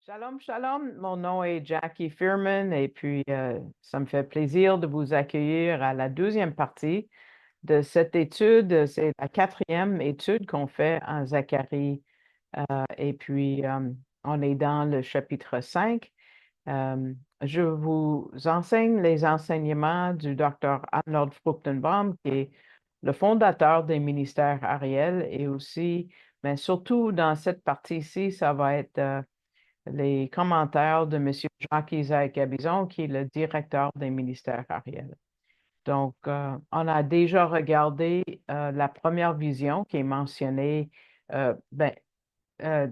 Shalom, shalom. Mon nom est Jackie Fearman et puis ça me fait plaisir de vous accueillir à la deuxième partie de cette étude. C'est la quatrième étude qu'on fait en Zacharie et puis on est dans le chapitre 5. Euh, je vous enseigne les enseignements du docteur Arnold Fruchtenbaum, qui est le fondateur des ministères Ariel et aussi, mais surtout dans cette partie-ci, ça va être les commentaires de M. Jacques-Isaac Gabizon, qui est le directeur des ministères Ariel. Donc, on a déjà regardé la première vision qui est mentionnée ben, euh,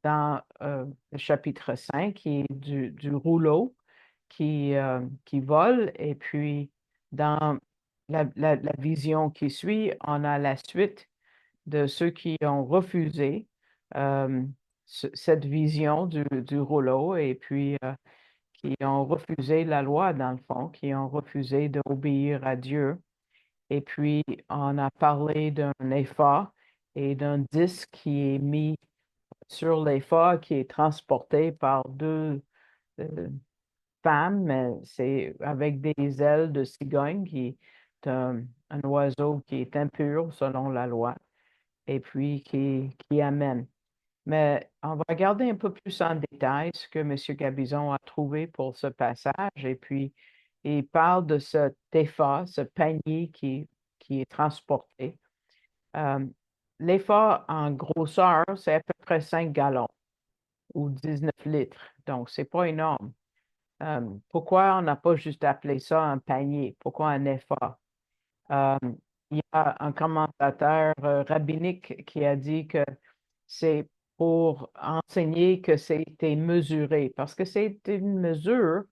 dans le chapitre 5, qui est du rouleau qui vole. Et puis, dans la vision qui suit, on a la suite de ceux qui ont refusé euh, cette vision du rouleau et puis qui ont refusé la loi, dans le fond, qui ont refusé d'obéir à Dieu. Et puis, on a parlé d'un épha et d'un disque qui est mis sur l'épha, qui est transporté par deux euh, femmes, mais c'est avec des ailes de cigogne, qui est un oiseau qui est impur selon la loi et puis qui amène. Mais on va regarder un peu plus en détail ce que M. Gabizon a trouvé pour ce passage. Et puis, il parle de ce TEFA, ce panier qui est transporté. Euh, L'effort en grosseur, c'est à peu près 5 gallons ou 19 litres. Donc, c'est pas énorme. Pourquoi on n'a pas juste appelé ça un panier? Pourquoi un effort? Euh, il y a un commentateur rabbinique qui a dit que c'est pour enseigner que c'était mesuré, parce que c'est une mesure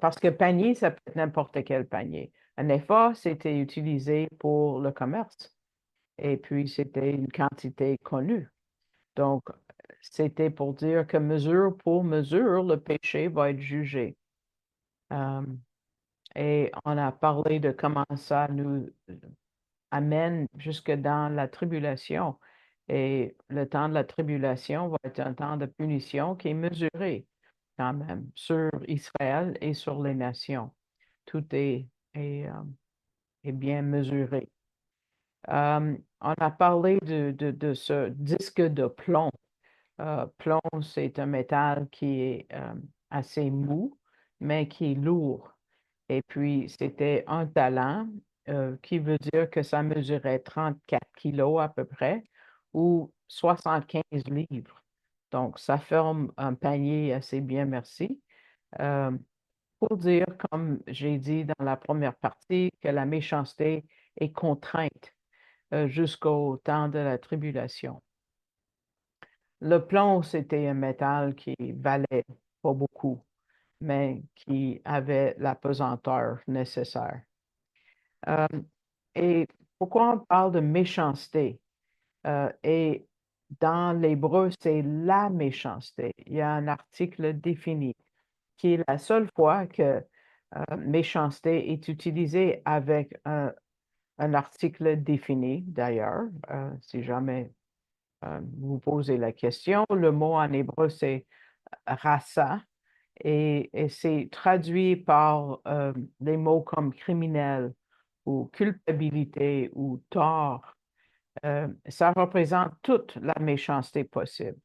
parce que panier, ça peut être n'importe quel panier. Un effort, c'était utilisé pour le commerce, et puis c'était une quantité connue. Donc, c'était pour dire que mesure pour mesure, le péché va être jugé. Euh, et on a parlé de comment ça nous amène jusque dans la tribulation. Et le temps de la tribulation va être un temps de punition qui est mesuré quand même sur Israël et sur les nations. Tout est bien mesuré. On a parlé de ce disque de plomb. Plomb, c'est un métal qui est assez mou, mais qui est lourd. Et puis, c'était un talent, qui veut dire que ça mesurait 34 kilos à peu près, ou 75 livres. Donc, ça forme un panier assez bien, merci. Euh, pour dire, comme j'ai dit dans la première partie, que la méchanceté est contrainte jusqu'au temps de la tribulation. Le plomb, c'était un métal qui valait pas beaucoup, mais qui avait la pesanteur nécessaire. Euh, et pourquoi on parle de méchanceté? Et dans l'hébreu, c'est la méchanceté. Il y a un article défini qui est la seule fois que méchanceté est utilisé avec un article défini, d'ailleurs, si jamais vous posez la question. Le mot en hébreu, c'est rasa, et c'est traduit par des mots comme criminel ou culpabilité ou tort. Ça représente toute la méchanceté possible.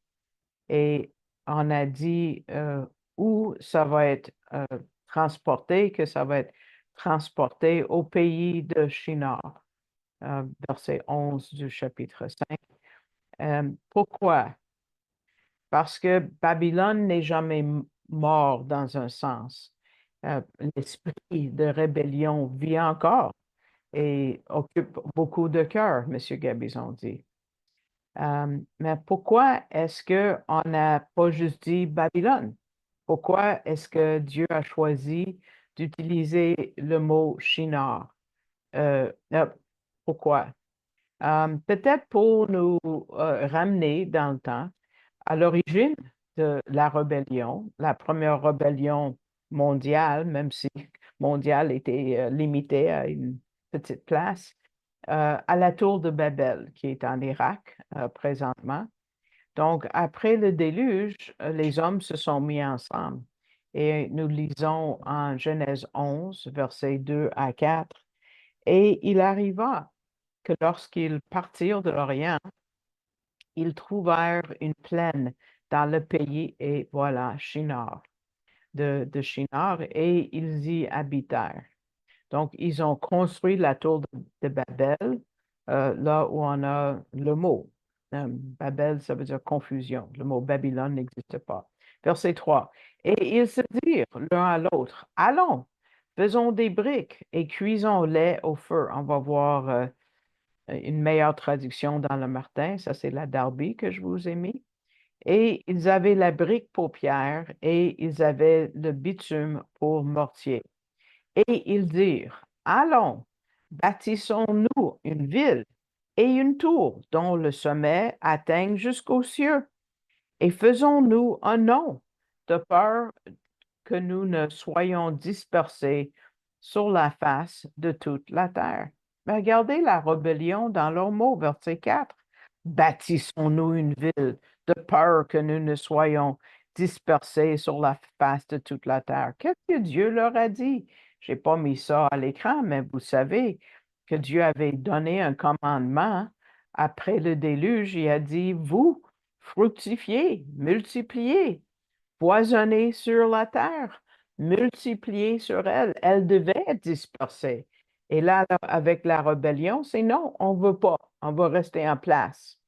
Et on a dit où ça va être transporté, que ça va être transporté au pays de Shinar, verset 11 du chapitre 5. Pourquoi? Parce que Babylone n'est jamais mort dans un sens. L'esprit de rébellion vit encore et occupe beaucoup de cœurs, M. Gabizon dit. Mais pourquoi est-ce qu'on n'a pas juste dit Babylone? Pourquoi est-ce que Dieu a choisi d'utiliser le mot Shinar? Pourquoi? Peut-être pour nous ramener dans le temps à l'origine de la rébellion, la première rébellion mondiale, même si mondiale était limitée à une petite place, à la tour de Babel, qui est en Irak présentement. Donc, après le déluge, les hommes se sont mis ensemble. Et nous lisons en Genèse 11, versets 2 à 4. Et il arriva que lorsqu'ils partirent de l'Orient, ils trouvèrent une plaine dans le pays, et voilà, Shinar, de Shinar, et ils y habitèrent. Donc, ils ont construit la tour de Babel, là où on a le mot. Babel, ça veut dire confusion. Le mot Babylone n'existe pas. Verset 3. Et ils se dirent l'un à l'autre, allons, faisons des briques et cuisons-les au feu. On va voir une meilleure traduction dans le Martin. Ça, c'est la Darby que je vous ai mis. Et ils avaient la brique pour pierre et ils avaient le bitume pour mortier. Et ils dirent, allons, bâtissons-nous une ville et une tour dont le sommet atteigne jusqu'aux cieux, et faisons-nous un nom, de peur que nous ne soyons dispersés sur la face de toute la terre. Mais regardez la rébellion dans leurs mots, verset 4. Bâtissons-nous une ville de peur que nous ne soyons dispersés sur la face de toute la terre. Qu'est-ce que Dieu leur a dit? Je n'ai pas mis ça à l'écran, mais vous savez que Dieu avait donné un commandement après le déluge. Il a dit, vous, fructifiez, multipliez, poisonnée sur la terre, multipliée sur elle. Elle devait être dispersée. Et là, avec la rébellion, c'est non, on ne veut pas. On va rester en place.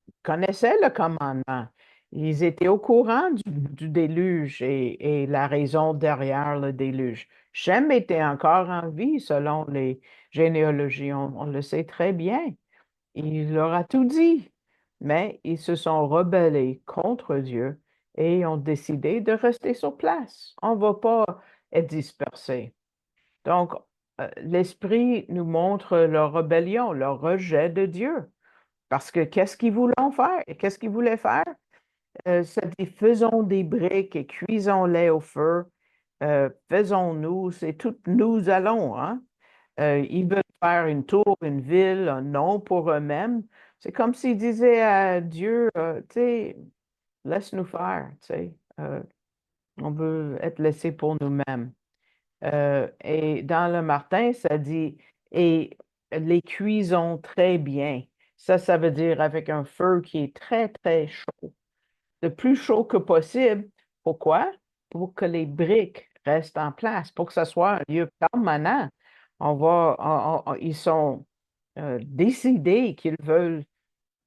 Ils connaissaient le commandement. Ils étaient au courant du déluge et la raison derrière le déluge. Shem était encore en vie selon les généalogies. On le sait très bien. Il leur a tout dit, mais ils se sont rebellés contre Dieu et ont décidé de rester sur place. On ne va pas être dispersés. Donc, l'Esprit nous montre leur rébellion, leur rejet de Dieu. Parce que qu'est-ce qu'ils voulaient faire? Qu'est-ce qu'ils voulaient faire? Ça dit, faisons des briques et cuisons-les au feu. Faisons-nous, c'est tout nous allons, hein? Ils veulent faire une tour, une ville, un nom pour eux-mêmes. C'est comme s'ils disaient à Dieu, tu sais, laisse-nous faire, tu sais. On veut être laissé pour nous-mêmes. Et dans le Martin, ça dit, et les cuisons très bien. Ça veut dire avec un feu qui est très, très chaud. Le plus chaud que possible. Pourquoi? Pour que les briques restent en place, pour que ce soit un lieu permanent. Ils sont décidés qu'ils veulent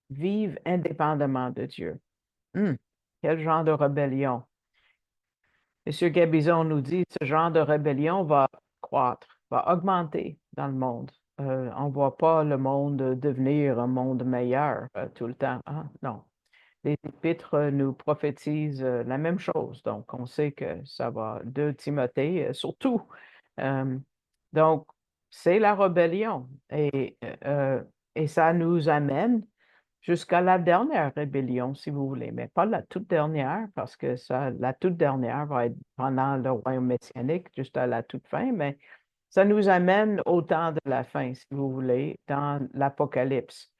vivre indépendamment de Dieu. Hum, quel genre de rébellion? Monsieur Gabizon nous dit ce genre de rébellion va croître, va augmenter dans le monde. On ne voit pas le monde devenir un monde meilleur tout le temps, hein? Non. Les épîtres nous prophétisent la même chose. Donc, on sait que ça va de Timothée surtout. Euh, donc, c'est la rébellion. Et ça nous amène jusqu'à la dernière rébellion, si vous voulez, mais pas la toute dernière, parce que ça, la toute dernière va être pendant le royaume messianique, juste à la toute fin, mais ça nous amène au temps de la fin, si vous voulez, dans l'Apocalypse.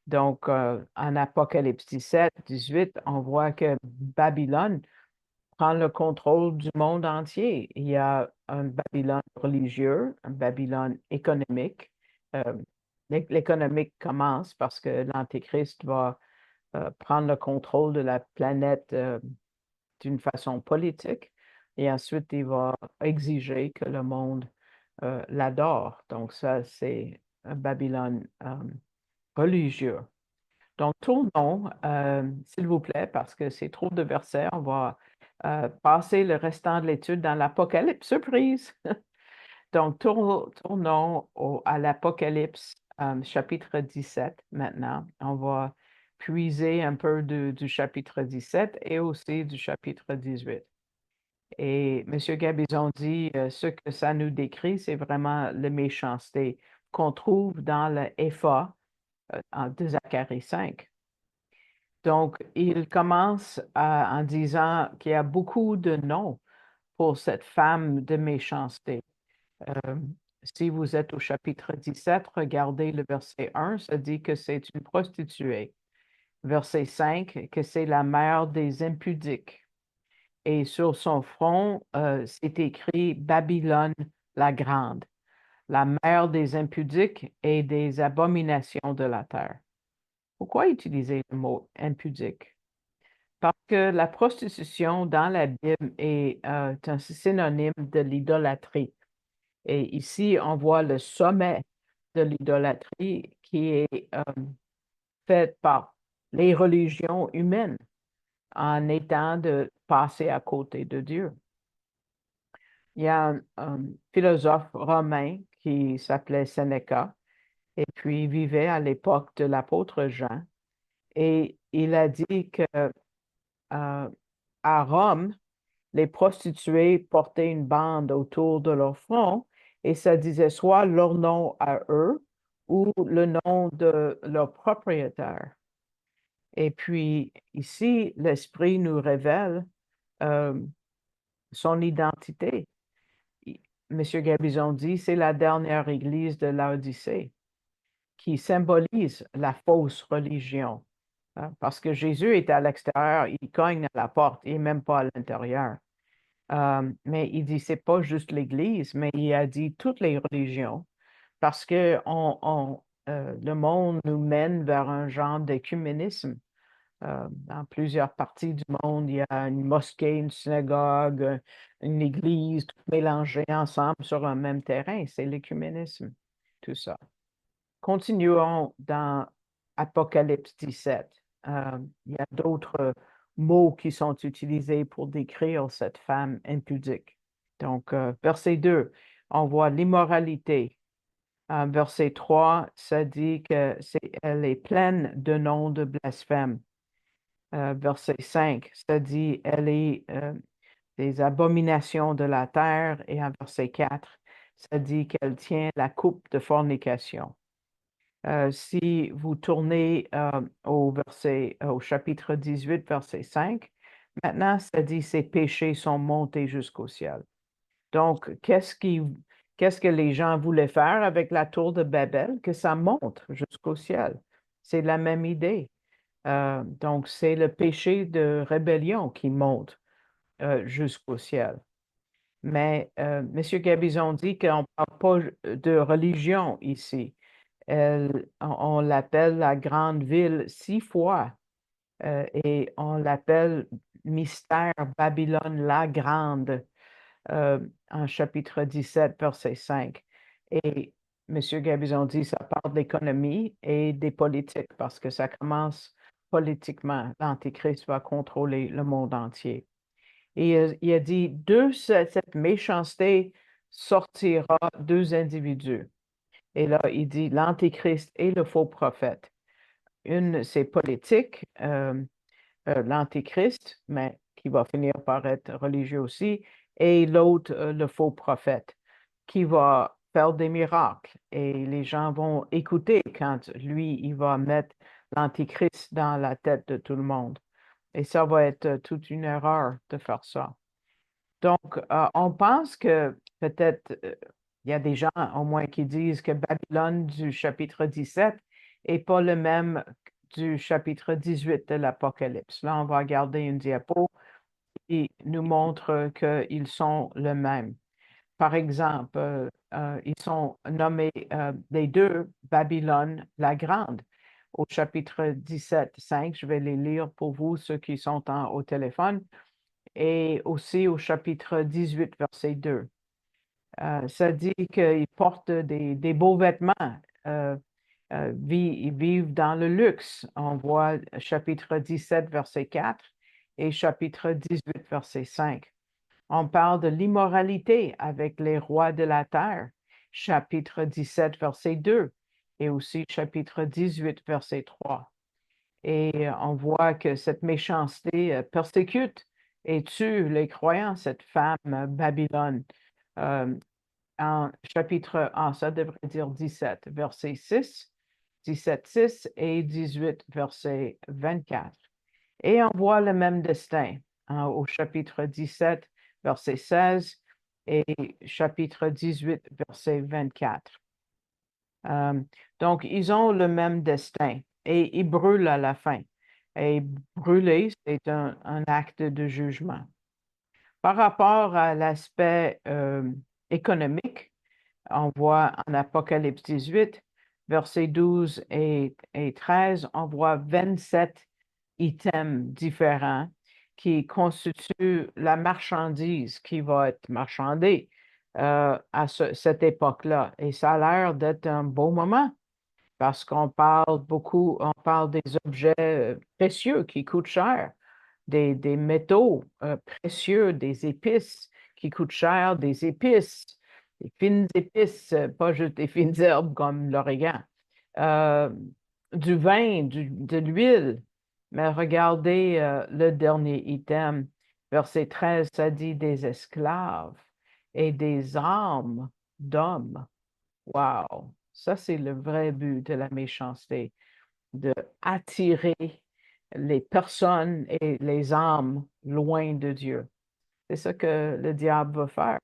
Donc, en Apocalypse 17, 18, on voit que Babylone prend le contrôle du monde entier. Il y a un Babylone religieux, un Babylone économique. Euh, L'économique commence parce que l'Antéchrist va prendre le contrôle de la planète d'une façon politique et ensuite il va exiger que le monde l'adore. Donc ça, c'est un Babylone religieux. Donc, tournons, s'il vous plaît, parce que c'est trop de versets. On va passer le restant de l'étude dans l'Apocalypse. Surprise! Donc, tournons à l'Apocalypse, chapitre 17 maintenant. On va puiser un peu du chapitre 17 et aussi du chapitre 18. Et M. Gabizon dit, ce que ça nous décrit, c'est vraiment la méchanceté qu'on trouve dans le Épha de Zacharie 5. Donc, il commence en disant qu'il y a beaucoup de noms pour cette femme de méchanceté. Euh, Si vous êtes au chapitre 17, regardez le verset 1, ça dit que c'est une prostituée. verset 5, que c'est la mère des impudiques. Et sur son front, c'est écrit Babylone la grande, la mère des impudiques et des abominations de la terre. Pourquoi utiliser le mot impudique? Parce que la prostitution dans la Bible est un synonyme de l'idolâtrie. Et ici, on voit le sommet de l'idolâtrie qui est faite par les religions humaines en étant de passer à côté de Dieu. Il y a un philosophe romain qui s'appelait Sénéca et puis il vivait à l'époque de l'apôtre Jean et il a dit que à Rome, les prostituées portaient une bande autour de leur front et ça disait soit leur nom à eux ou le nom de leur propriétaire. Et puis ici, l'Esprit nous révèle euh, son identité. Monsieur Gabizon dit, c'est la dernière église de Laodicée qui symbolise la fausse religion. Hein, parce que Jésus est à l'extérieur, il cogne à la porte, il n'est même pas à l'intérieur. Mais il dit, c'est pas juste l'Église, mais il a dit toutes les religions, parce que le monde nous mène vers un genre d'écuménisme. Dans plusieurs parties du monde, il y a une mosquée, une synagogue, une église, tout mélangées ensemble sur un même terrain. C'est l'écuménisme, tout ça. Continuons dans Apocalypse 17. Il y a d'autres mots qui sont utilisés pour décrire cette femme impudique. Donc, verset 2, on voit l'immoralité. Verset 3, ça dit qu'elle est pleine de noms de blasphème. Verset 5, ça dit elle est des abominations de la terre. Et en verset 4, ça dit qu'elle tient la coupe de fornication. Si vous tournez au chapitre 18, verset 5, maintenant, ça dit ses péchés sont montés jusqu'au ciel. Donc, qu'est-ce que les gens voulaient faire avec la tour de Babel? Que ça monte jusqu'au ciel. C'est la même idée. Donc, c'est le péché de rébellion qui monte jusqu'au ciel. Mais M. Gabizon dit qu'on ne parle pas de religion ici. On l'appelle la grande ville 6 fois et on l'appelle mystère Babylone la grande en chapitre 17, verset 5. Et M. Gabizon dit ça parle d'économie et des politiques parce que ça commence politiquement. L'Antéchrist va contrôler le monde entier. Et il a dit, cette méchanceté sortira deux individus. Et là, il dit l'Antéchrist et le faux prophète. Une, c'est politique, l'Antéchrist, mais qui va finir par être religieux aussi, et l'autre, le faux prophète, qui va faire des miracles. Et les gens vont écouter quand lui, il va mettre l'Antéchrist dans la tête de tout le monde. Et ça va être toute une erreur de faire ça. Donc, on pense que peut-être il y a des gens au moins qui disent que Babylone du chapitre 17 n'est pas le même du chapitre 18 de l'Apocalypse. Là, on va regarder une diapo qui nous montre qu'ils sont le même. Par exemple, ils sont nommés les deux Babylone la Grande. Au chapitre 17, 5, je vais les lire pour vous, ceux qui sont au téléphone, et aussi au chapitre 18, verset 2. Ça dit qu'ils portent des beaux vêtements, euh, ils vivent dans le luxe. On voit chapitre 17, verset 4 et chapitre 18, verset 5. On parle de l'immoralité avec les rois de la terre, chapitre 17, verset 2 et aussi chapitre 18, verset 3. Et on voit que cette méchanceté persécute et tue les croyants, cette femme Babylone. En chapitre 1, ça devrait dire 17, verset 6, 17, 6 et 18, verset 24. Et on voit le même destin au chapitre 17, verset 16 et chapitre 18, verset 24. Donc, ils ont le même destin et ils brûlent à la fin. Et brûler, c'est un acte de jugement. Par rapport à l'aspect économique, on voit en Apocalypse 18, versets 12 et 13, on voit 27 items différents qui constituent la marchandise qui va être marchandée à cette époque-là. Et ça a l'air d'être un beau moment parce qu'on parle beaucoup, on parle des objets précieux qui coûtent cher, des métaux précieux, des épices qui coûtent cher, des épices, des fines épices, pas juste des fines herbes comme l'origan, euh, du vin, de l'huile. Mais regardez le dernier item, verset 13, ça dit des esclaves et des âmes d'hommes. Wow! Ça, c'est le vrai but de la méchanceté, de attirer les personnes et les âmes loin de Dieu. C'est ça que le diable va faire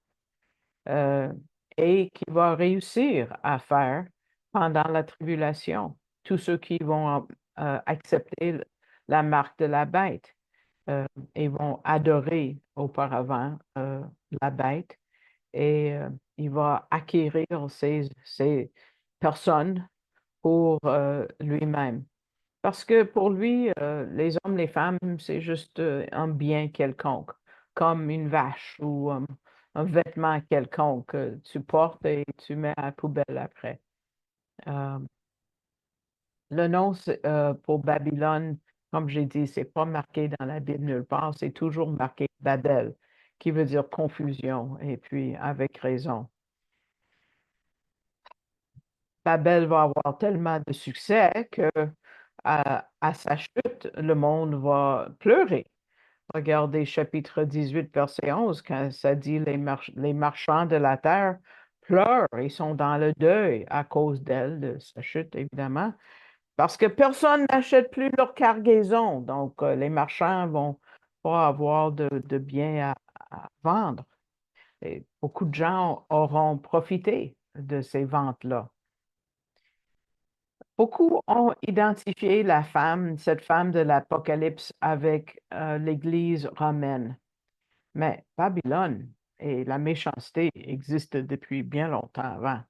euh, et qu'il va réussir à faire pendant la tribulation. Tous ceux qui vont accepter la marque de la bête euh, et vont adorer auparavant la bête et il va acquérir ces personnes pour lui-même. Parce que pour lui, les hommes, les femmes, c'est juste un bien quelconque, comme une vache ou un vêtement quelconque que tu portes et tu mets à la poubelle après. Euh, le nom pour Babylone, comme j'ai dit, c'est pas marqué dans la Bible nulle part, c'est toujours marqué Babel, qui veut dire confusion, et puis avec raison. Babel va avoir tellement de succès que à sa chute, le monde va pleurer. Regardez chapitre 18, verset 11, quand ça dit les marchands de la terre pleurent, ils sont dans le deuil à cause d'elle, de sa chute, évidemment, parce que personne n'achète plus leur cargaison. Donc, les marchands vont pas avoir de biens à vendre. Et beaucoup de gens auront profité de ces ventes-là. Beaucoup ont identifié cette femme de l'Apocalypse avec l'Église romaine. Mais Babylone et la méchanceté existent depuis bien longtemps avant.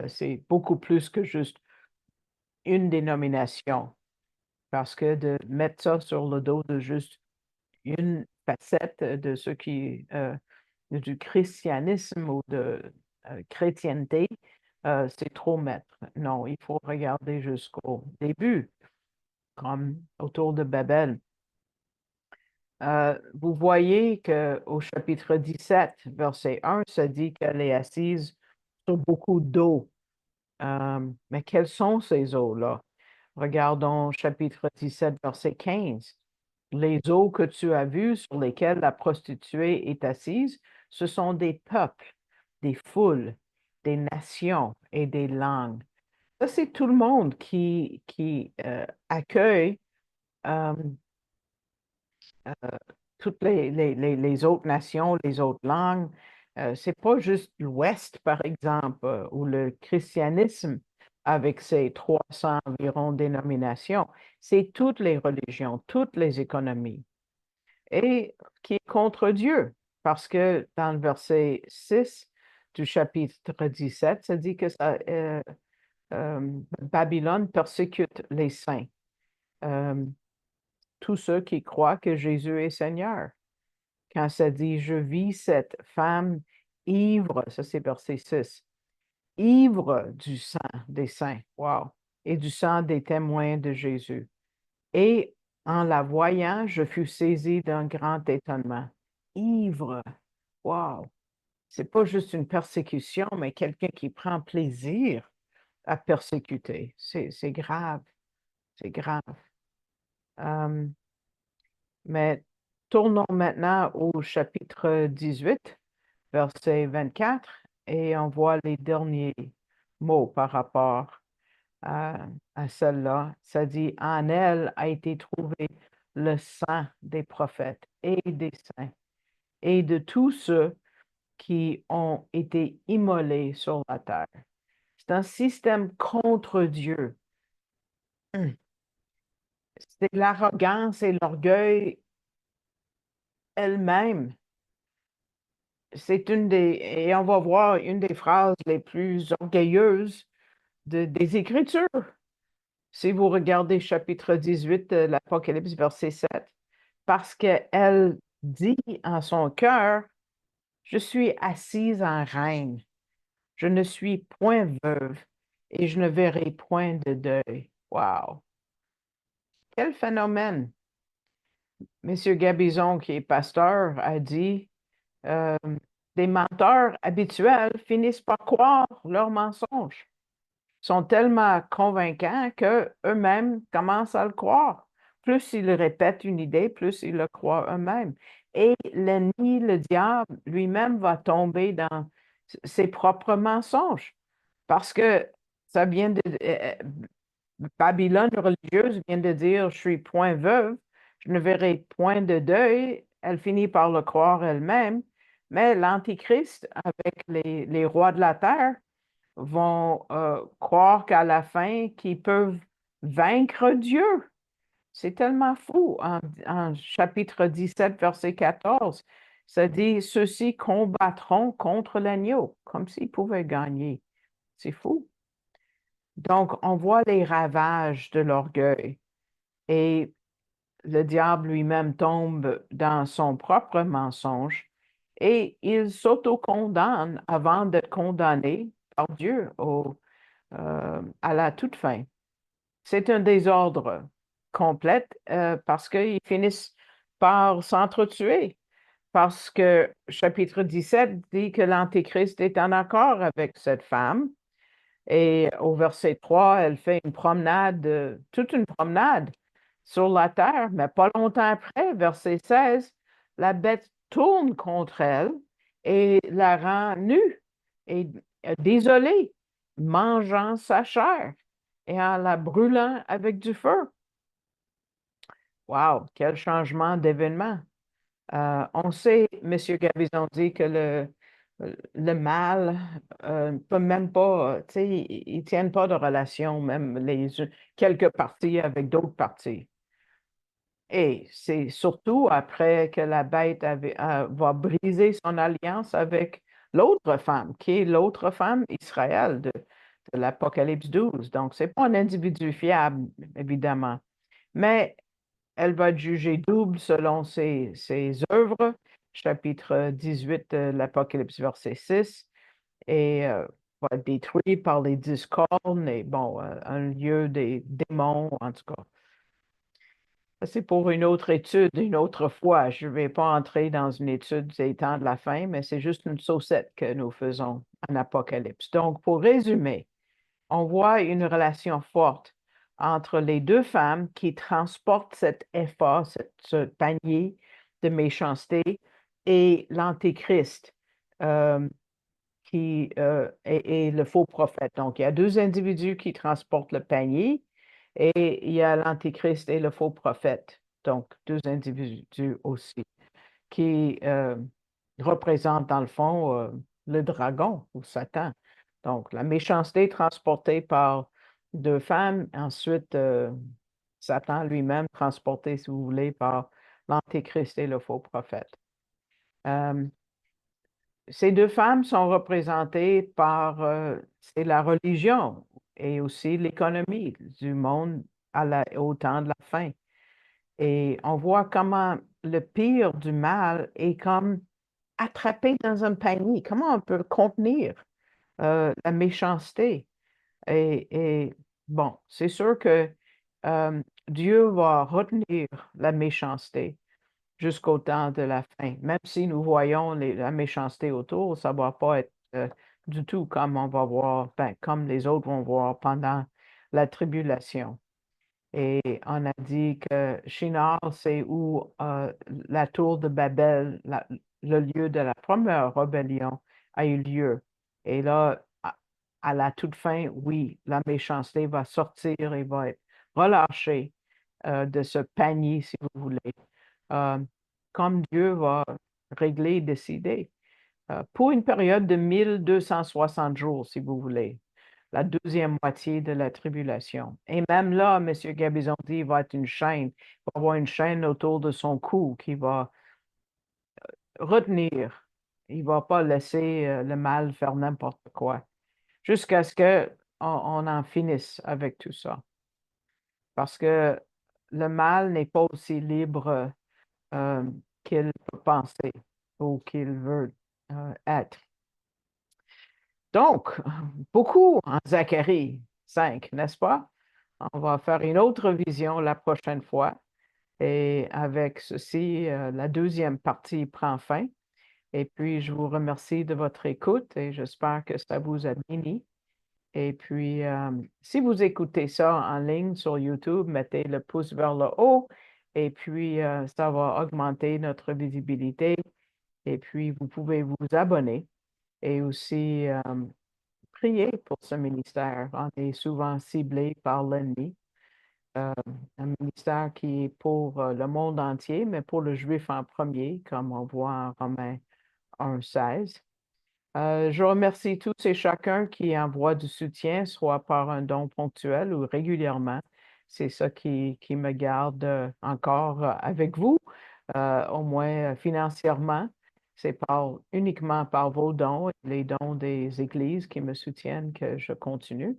C'est beaucoup plus que juste une dénomination, parce que de mettre ça sur le dos de juste une facette de ce qui du christianisme ou de chrétienté, c'est trop mettre. Non, il faut regarder jusqu'au début, comme autour de Babel. Vous voyez qu'au chapitre 17, verset 1, ça dit qu'elle est assise sur beaucoup d'eau. Mais quelles sont ces eaux-là? Regardons chapitre 17, verset 15. Les eaux que tu as vues sur lesquelles la prostituée est assise, ce sont des peuples, des foules, des nations et des langues. Ça, c'est tout le monde qui accueille euh, toutes les autres nations, les autres langues. C'est pas juste l'Ouest, par exemple, ou le christianisme avec ses 300 environ dénominations. C'est toutes les religions, toutes les économies. Et qui est contre Dieu, parce que dans le verset 6 du chapitre 17, ça dit que Babylone persécute les saints, euh, tous ceux qui croient que Jésus est Seigneur. Quand ça dit, je vis cette femme ivre, ça c'est verset 6, ivre du sang des saints, wow, et du sang des témoins de Jésus. Et en la voyant, je fus saisi d'un grand étonnement. Ivre, wow, c'est pas juste une persécution, mais quelqu'un qui prend plaisir à persécuter. C'est grave, c'est grave. Euh, mais tournons maintenant au chapitre 18. Verset 24, et on voit les derniers mots par rapport à, à celle-là. Ça dit, en elle a été trouvé le sang des prophètes et des saints et de tous ceux qui ont été immolés sur la terre. C'est un système contre Dieu. c'est l'arrogance et l'orgueil elle-même. Et on va voir une des phrases les plus orgueilleuses des Écritures. Si vous regardez chapitre 18 de l'Apocalypse, verset 7, parce qu'elle dit en son cœur, je suis assise en reine, je ne suis point veuve et je ne verrai point de deuil. Wow! Quel phénomène! Monsieur Gabizon, qui est pasteur, a dit, euh, des menteurs habituels finissent par croire leurs mensonges. Sont tellement convaincants qu'eux-mêmes commencent à le croire. Plus ils répètent une idée, plus ils le croient eux-mêmes. Et l'ennemi, le diable, lui-même va tomber dans ses propres mensonges. Parce que ça vient de... Babylone religieuse vient de dire, je suis point veuve, je ne verrai point de deuil. Elle finit par le croire elle-même. Mais l'Antichrist, avec les rois de la terre, vont croire qu'à la fin, qu'ils peuvent vaincre Dieu. C'est tellement fou. En chapitre 17, verset 14, ça dit, ceux-ci combattront contre l'agneau, comme s'ils pouvaient gagner. C'est fou. Donc, on voit les ravages de l'orgueil et le diable lui-même tombe dans son propre mensonge et il s'auto-condamne avant d'être condamné par Dieu à la toute fin. C'est un désordre complet parce qu'ils finissent par s'entretuer. Parce que chapitre 17 dit que l'Antéchrist est en accord avec cette femme. Et au verset 3, elle fait une promenade, toute une promenade sur la terre, mais pas longtemps après, verset 16, la bête tourne contre elle et la rend nue et désolée, mangeant sa chair et en la brûlant avec du feu. Wow, quel changement d'événement. On sait, M. Gabizon dit que le mal ne peut même pas, tu sais, ils ne tiennent pas de relation, même quelques parties avec d'autres parties. Et c'est surtout après que la bête va briser son alliance avec l'autre femme, qui est l'autre femme Israël de l'Apocalypse 12. Donc, ce n'est pas un individu fiable, évidemment. Mais elle va être jugée double selon ses œuvres, chapitre 18 de l'Apocalypse, verset 6, et va être détruite par les 10 cornes, et bon, un lieu des démons, en tout cas. Ça, c'est pour une autre étude, une autre fois. Je ne vais pas entrer dans une étude des temps de la fin, mais c'est juste une saucette que nous faisons en Apocalypse. Donc, pour résumer, on voit une relation forte entre les deux femmes qui transportent cet effort, ce panier de méchanceté, et l'Antéchrist euh, est le faux prophète. Donc, il y a deux individus qui transportent le panier et il y a l'Antéchrist et le faux prophète. Donc, deux individus aussi qui représente dans le fond le dragon ou Satan. Donc, la méchanceté transportée par deux femmes, ensuite Satan lui-même transporté, si vous voulez, par l'Antéchrist et le faux prophète. Euh, Ces deux femmes sont représentées par c'est la religion et aussi l'économie du monde au temps de la fin. Et on voit comment le pire du mal est comme attrapé dans un panier. Comment on peut contenir la méchanceté? Bon, c'est sûr que Dieu va retenir la méchanceté jusqu'au temps de la fin. Même si nous voyons la méchanceté autour, ça ne va pas être du tout comme on va voir, ben, comme les autres vont voir pendant la tribulation. Et on a dit que Shinar, c'est où la tour de Babel, le lieu de la première rébellion, a eu lieu. Et là, à la toute fin, oui, la méchanceté va sortir et va être relâchée de ce panier, si vous voulez, euh, comme Dieu va régler et décider, pour une période de 1260 jours, si vous voulez. la deuxième moitié de la tribulation. Et même là, M. Gabizon dit, il va être une chaîne, il va avoir une chaîne autour de son cou qui va retenir. Il ne va pas laisser le mal faire n'importe quoi jusqu'à ce qu'on en finisse avec tout ça. Parce que le mal n'est pas aussi libre euh, qu'il peut penser ou qu'il veut être. Donc, beaucoup en Zacharie 5, n'est-ce pas? On va faire une autre vision la prochaine fois. Et avec ceci, la deuxième partie prend fin. Et puis, je vous remercie de votre écoute et j'espère que ça vous a béni. Et puis, si vous écoutez ça en ligne sur YouTube, mettez le pouce vers le haut et puis ça va augmenter notre visibilité. Et puis, vous pouvez vous abonner et aussi prier pour ce ministère. On est souvent ciblé par l'ennemi. Euh, un ministère qui est pour le monde entier, mais pour le juif en premier, comme on voit en Romains 1,16. Je remercie tous et chacun qui envoie du soutien, soit par un don ponctuel ou régulièrement. C'est ça qui me garde encore avec vous, au moins financièrement. C'est uniquement par vos dons et les dons des églises qui me soutiennent que je continue.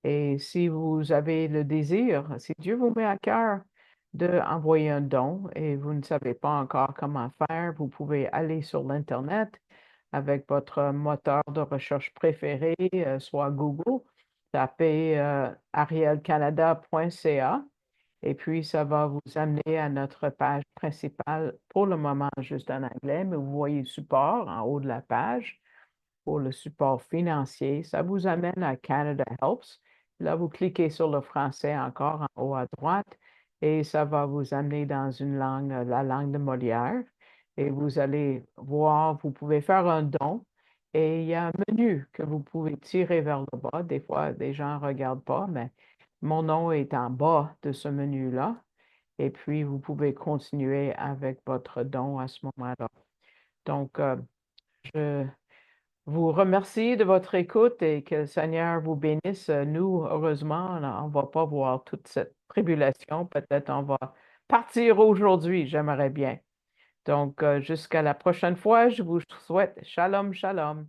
Et si vous avez le désir, si Dieu vous met à cœur d'envoyer un don et vous ne savez pas encore comment faire, vous pouvez aller sur l'Internet avec votre moteur de recherche préféré, soit Google, tapez arielcanada.ca et puis ça va vous amener à notre page principale, pour le moment juste en anglais, mais vous voyez le support en haut de la page pour le support financier. Ça vous amène à Canada Helps. Là, vous cliquez sur le français encore en haut à droite et ça va vous amener dans une langue, la langue de Molière. Et vous allez voir, vous pouvez faire un don et il y a un menu que vous pouvez tirer vers le bas. Des fois, des gens ne regardent pas, mais mon nom est en bas de ce menu-là. Et puis, vous pouvez continuer avec votre don à ce moment-là. Donc, je vous remercie de votre écoute et que le Seigneur vous bénisse. Nous, heureusement, on ne va pas voir toute cette tribulation. Peut-être on va partir aujourd'hui, j'aimerais bien. Donc, jusqu'à la prochaine fois, je vous souhaite shalom, shalom.